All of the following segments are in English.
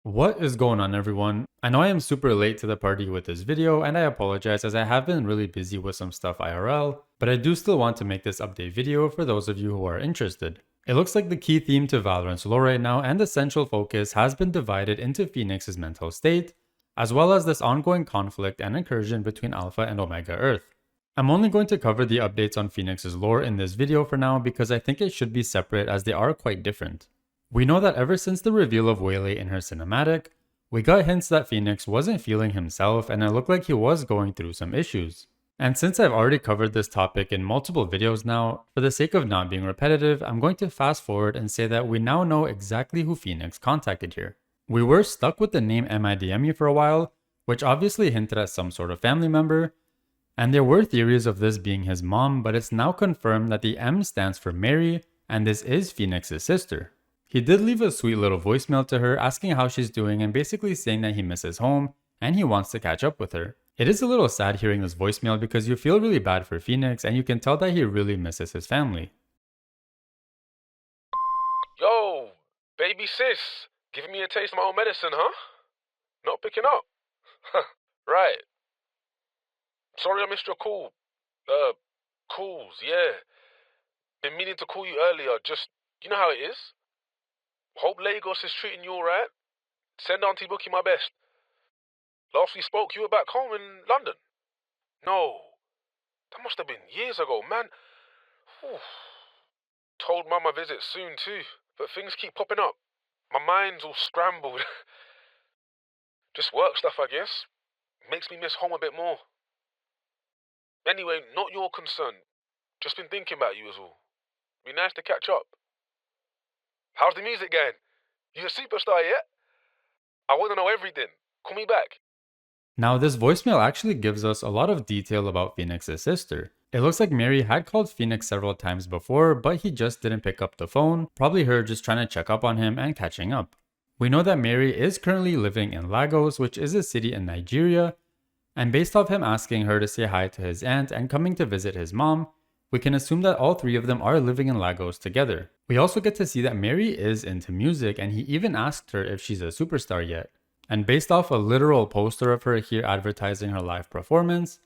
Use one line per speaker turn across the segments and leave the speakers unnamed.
What is going on, everyone? I know I am super late to the party with this video, and I apologize as I have been really busy with some stuff IRL, but I do still want to make this update video for those of you who are interested. It looks like the key theme to Valorant's lore right now and the central focus has been divided into Phoenix's mental state, as well as this ongoing conflict and incursion between Alpha and Omega Earth. I'm only going to cover the updates on Phoenix's lore in this video for now because I think it should be separate as they are quite different. We know that ever since the reveal of Waylay in her cinematic, we got hints that Phoenix wasn't feeling himself and it looked like he was going through some issues. And since I've already covered this topic in multiple videos now, for the sake of not being repetitive, I'm going to fast forward and say that we now know exactly who Phoenix contacted here. We were stuck with the name MIDME for a while, which obviously hinted at some sort of family member, and there were theories of this being his mom, but it's now confirmed that the M stands for Mary, and this is Phoenix's sister. He did leave a sweet little voicemail to her asking how she's doing and basically saying that he misses home and he wants to catch up with her. It is a little sad hearing this voicemail because you feel really bad for Phoenix and you can tell that he really misses his family.
Yo, baby sis, giving me a taste of my own medicine, huh? Not picking up. Right. Sorry I missed your call. Calls, yeah. Been meaning to call you earlier, just, you know how it is. Hope Lagos is treating you alright. Send Auntie Bookie my best. Last we spoke, you were back home in London. No, that must have been years ago, man. Whew. Told Mum I visit soon too, but things keep popping up. My mind's all scrambled. Just work stuff, I guess. Makes me miss home a bit more. Anyway, not your concern. Just been thinking about you as all. Be nice to catch up. How's the music going? You a superstar yet? I want to know everything. Call me back.
Now this voicemail actually gives us a lot of detail about Phoenix's sister. It looks like Mary had called Phoenix several times before, but he just didn't pick up the phone, probably her just trying to check up on him and catching up. We know that Mary is currently living in Lagos, which is a city in Nigeria, and based off him asking her to say hi to his aunt and coming to visit his mom, we can assume that all three of them are living in Lagos together. We also get to see that Mary is into music and he even asked her if she's a superstar yet. And based off a literal poster of her here advertising her live performance,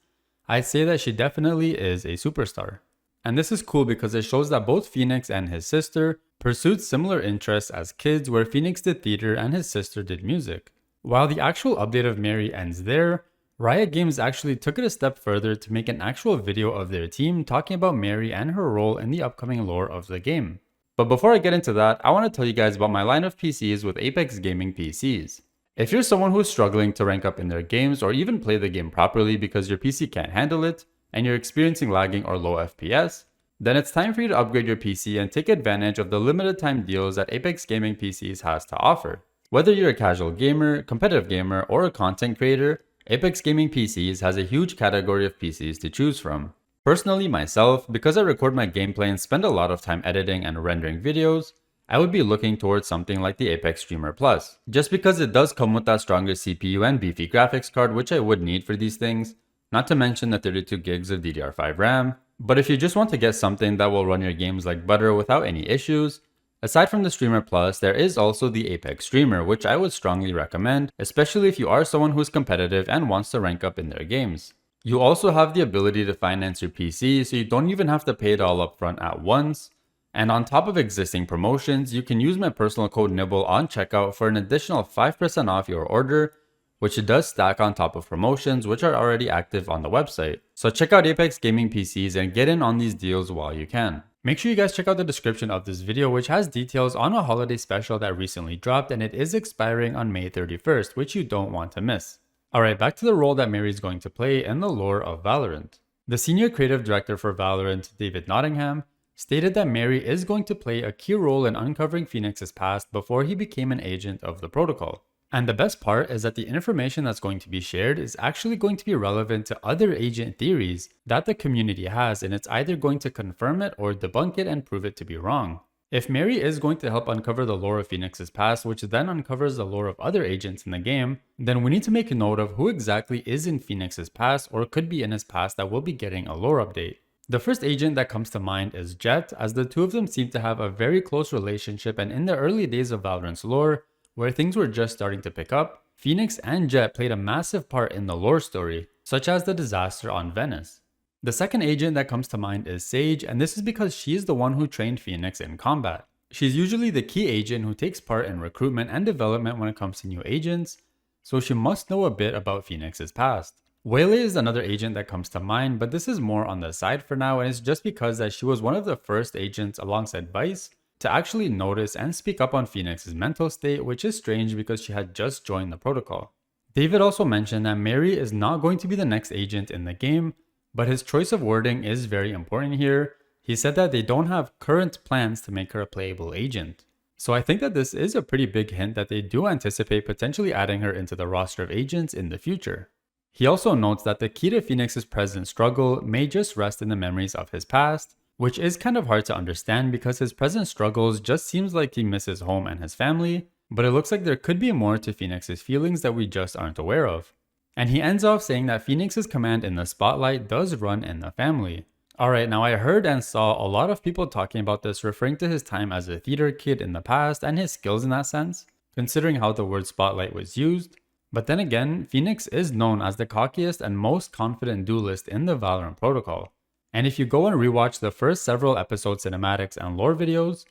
I'd say that she definitely is a superstar. And this is cool because it shows that both Phoenix and his sister pursued similar interests as kids, where Phoenix did theater and his sister did music. While the actual update of Mary ends there, Riot Games actually took it a step further to make an actual video of their team talking about Mary and her role in the upcoming lore of the game. But before I get into that, I want to tell you guys about my line of PCs with Apex Gaming PCs. If you're someone who's struggling to rank up in their games or even play the game properly because your PC can't handle it, and you're experiencing lagging or low FPS, then it's time for you to upgrade your PC and take advantage of the limited time deals that Apex Gaming PCs has to offer. Whether you're a casual gamer, competitive gamer, or a content creator, Apex Gaming PCs has a huge category of PCs to choose from. Personally myself, because I record my gameplay and spend a lot of time editing and rendering videos, I would be looking towards something like the Apex Xtreme Plus. Just because it does come with that stronger CPU and beefy graphics card, which I would need for these things, not to mention the 32 gigs of DDR5 RAM. But if you just want to get something that will run your games like butter without any issues, aside from the Streamer Plus, there is also the Apex Streamer, which I would strongly recommend, especially if you are someone who's competitive and wants to rank up in their games. You also have the ability to finance your PC, so you don't even have to pay it all up front at once. And on top of existing promotions, you can use my personal code Nibble on checkout for an additional 5% off your order, which does stack on top of promotions which are already active on the website. So check out Apex Gaming PCs and get in on these deals while you can. Make sure you guys check out the description of this video, which has details on a holiday special that recently dropped, and it is expiring on May 31st, which you don't want to miss. Alright, back to the role that Mary is going to play in the lore of Valorant. The senior creative director for Valorant, David Nottingham, stated that Mary is going to play a key role in uncovering Phoenix's past before he became an agent of the protocol. And the best part is that the information that's going to be shared is actually going to be relevant to other agent theories that the community has, and it's either going to confirm it or debunk it and prove it to be wrong. If Mary is going to help uncover the lore of Phoenix's past, which then uncovers the lore of other agents in the game, then we need to make a note of who exactly is in Phoenix's past or could be in his past that will be getting a lore update. The first agent that comes to mind is Jett, as the two of them seem to have a very close relationship, and in the early days of Valorant's lore, where things were just starting to pick up, Phoenix and Jet played a massive part in the lore story, such as the disaster on Venice. The second agent that comes to mind is Sage, and this is because she is the one who trained Phoenix in combat. She's usually the key agent who takes part in recruitment and development when it comes to new agents, so she must know a bit about Phoenix's past. Waylay is another agent that comes to mind, but this is more on the side for now, and it's just because that she was one of the first agents alongside Vice to actually notice and speak up on Phoenix's mental state, which is strange because she had just joined the protocol. David also mentioned that Mary is not going to be the next agent in the game, but his choice of wording is very important here. He said that they don't have current plans to make her a playable agent. So I think that this is a pretty big hint that they do anticipate potentially adding her into the roster of agents in the future. He also notes that the key to Phoenix's present struggle may just rest in the memories of his past, which is kind of hard to understand because his present struggles just seems like he misses home and his family, but it looks like there could be more to Phoenix's feelings that we just aren't aware of. And he ends off saying that Phoenix's command in the spotlight does run in the family. Alright, now I heard and saw a lot of people talking about this, referring to his time as a theater kid in the past and his skills in that sense, considering how the word spotlight was used. But then again, Phoenix is known as the cockiest and most confident duelist in the Valorant protocol. And if you go and rewatch the first several episode cinematics and lore videos,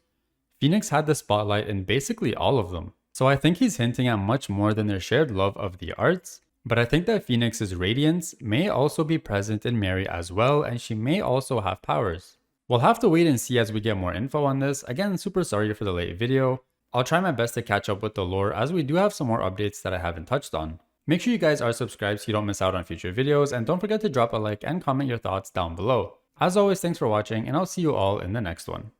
Phoenix had the spotlight in basically all of them. So I think he's hinting at much more than their shared love of the arts. But I think that Phoenix's radiance may also be present in Mary as well, and she may also have powers. We'll have to wait and see as we get more info on this. Again, super sorry for the late video. I'll try my best to catch up with the lore as we do have some more updates that I haven't touched on. Make sure you guys are subscribed so you don't miss out on future videos, and don't forget to drop a like and comment your thoughts down below. As always, thanks for watching, and I'll see you all in the next one.